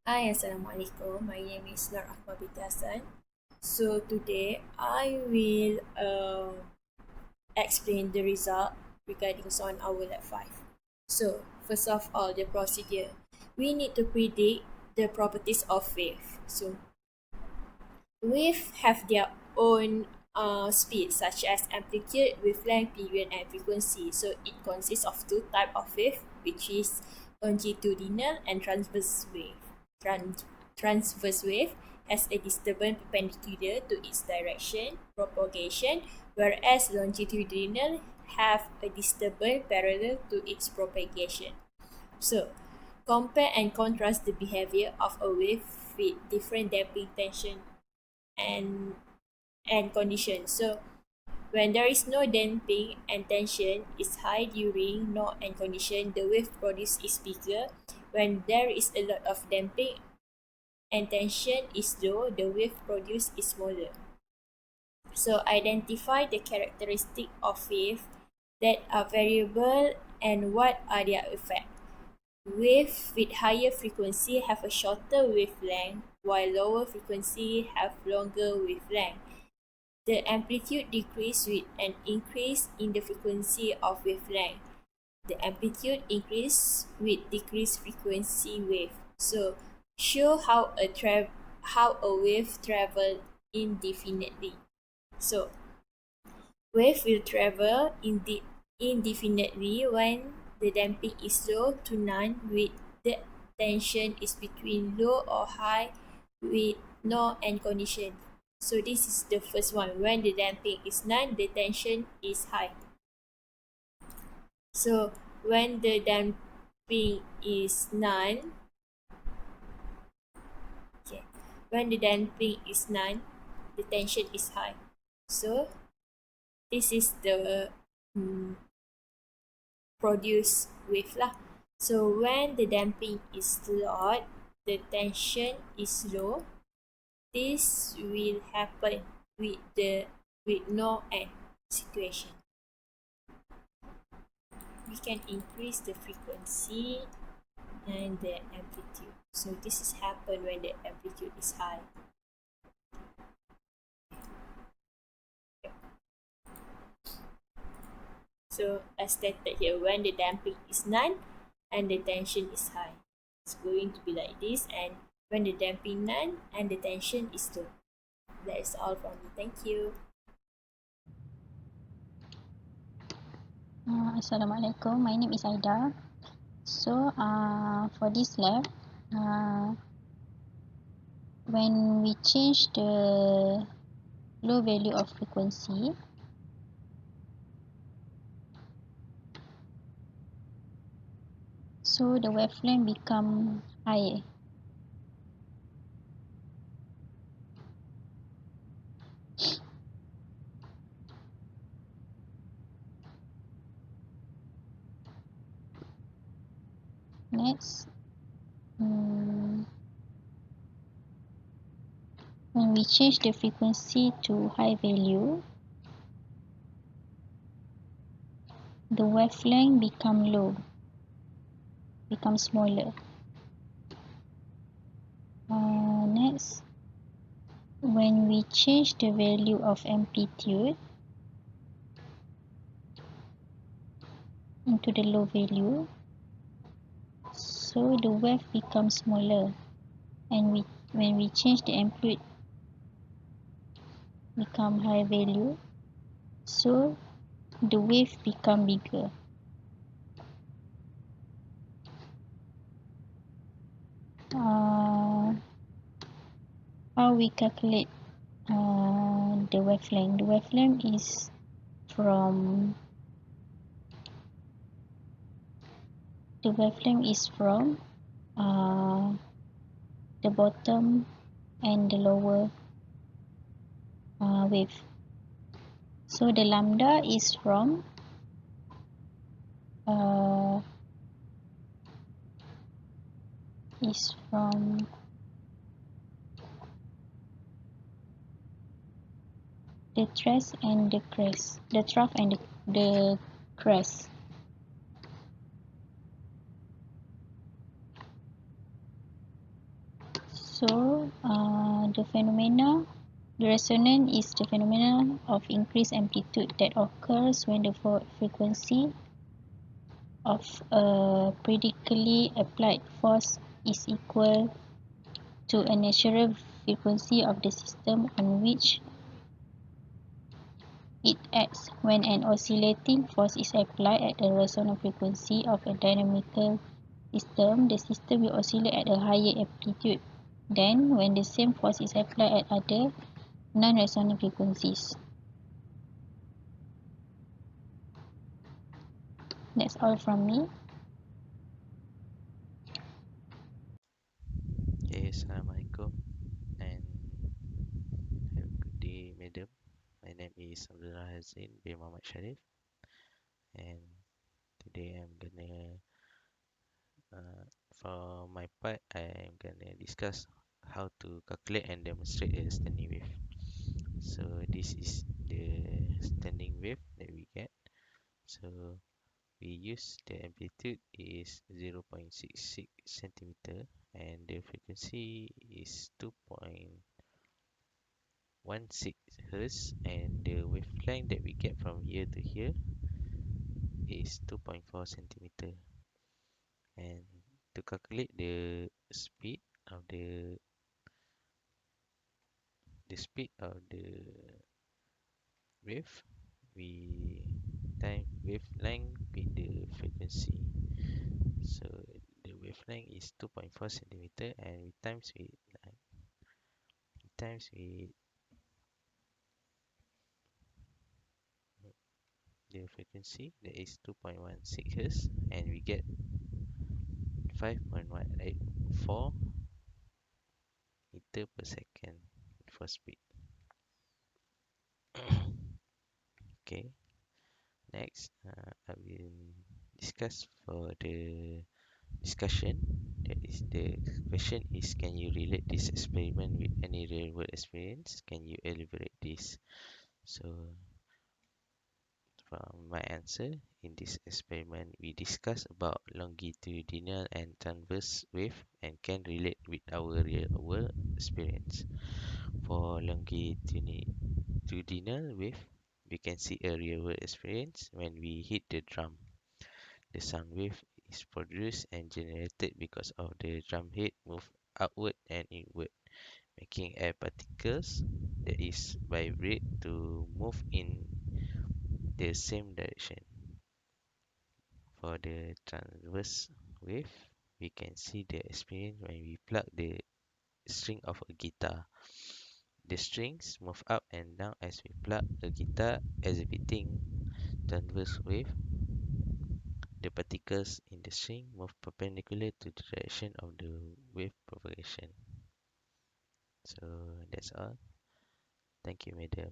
Hi, Assalamualaikum. My name is Norakma binti Hassan. So today I will explain the result regarding on our lab 5. So first of all, the procedure. We need to predict the properties of wave. So wave have their own speed such as amplitude, wavelength, period and frequency. So it consists of two types of wave, which is longitudinal and transverse wave. Transverse wave has a disturbance perpendicular to its direction, propagation, whereas longitudinal have a disturbance parallel to its propagation. So, compare and contrast the behavior of a wave with different damping tension and conditions. So, when there is no damping and tension is high during no and condition, the wave produced is bigger. When there is a lot of damping and tension is low, the wave produced is smaller. So identify the characteristic of wave that are variable and what are their effects. Waves with higher frequency have a shorter wavelength, while lower frequency have longer wavelength. The amplitude decreases with an increase in the frequency of wavelength. The amplitude increase with decreased frequency wave. So show how a wave travel indefinitely. So wave will travel indefinitely when the damping is low to none with the tension is between low or high with no end condition. So this is the first one. When the damping is none, the tension is high. So when the damping is none, okay, when the damping is none, the tension is high. So this is the produced wave lah. So when the damping is low, the tension is low. This will happen with no end situation. We can increase the frequency and the amplitude. So this is happen when the amplitude is high. So as stated here, when the damping is none and the tension is high, it's going to be like this. And when the damping none and the tension is low. That is all from me. Thank you. Assalamualaikum. My name is Aida. So, for this lab, when we change the low value of frequency, so the wavelength become higher. Next, when we change the frequency to high value, the wavelength become low, become smaller. Next, when we change the value of amplitude into the low value, so the wave becomes smaller, and when we change the amplitude become high value, so the wave become bigger. How we calculate the wavelength? The wavelength is from the bottom and the lower wave. So the lambda is from the trough and the crest. The trough and the crest. So, the resonance is the phenomena of increased amplitude that occurs when the frequency of a predically applied force is equal to a natural frequency of the system on which it acts. When an oscillating force is applied at the resonant frequency of a dynamical system, the system will oscillate at a higher amplitude than when the same force is applied at other non-resonant frequencies. That's all from me. Okay, Assalamualaikum and have a good day, madam. My name is Abdullah Razin bin Muhammad Sharif, and today I'm gonna, for my part, I'm gonna discuss how to calculate and demonstrate a standing wave. So this is the standing wave that we get. So we use the amplitude is 0.66 centimeter and the frequency is 2.16 hertz, and the wavelength that we get from here to here is 2.4 centimeter. And to calculate the speed of the wave, we time wavelength with the frequency. So the wavelength is 2.4 centimeter, and we times with the frequency, that is 2.16 hertz, and we get 5.184 meter per second for speed. Okay, next, I will discuss for the discussion. That is, the question is, can you relate this experiment with any real world experience? Can you elaborate this? So, from my answer, in this experiment, we discuss about longitudinal and transverse wave and can relate with our real world experience. For longitudinal wave, we can see a real world experience when we hit the drum. The sound wave is produced and generated because of the drum head move outward and inward, making air particles that is vibrate to move in the same direction. For the transverse wave, we can see the experience when we plug the string of a guitar. The strings move up and down as we plug the guitar, exhibiting transverse wave. The particles in the string move perpendicular to the direction of the wave propagation. So that's all. Thank you, madam.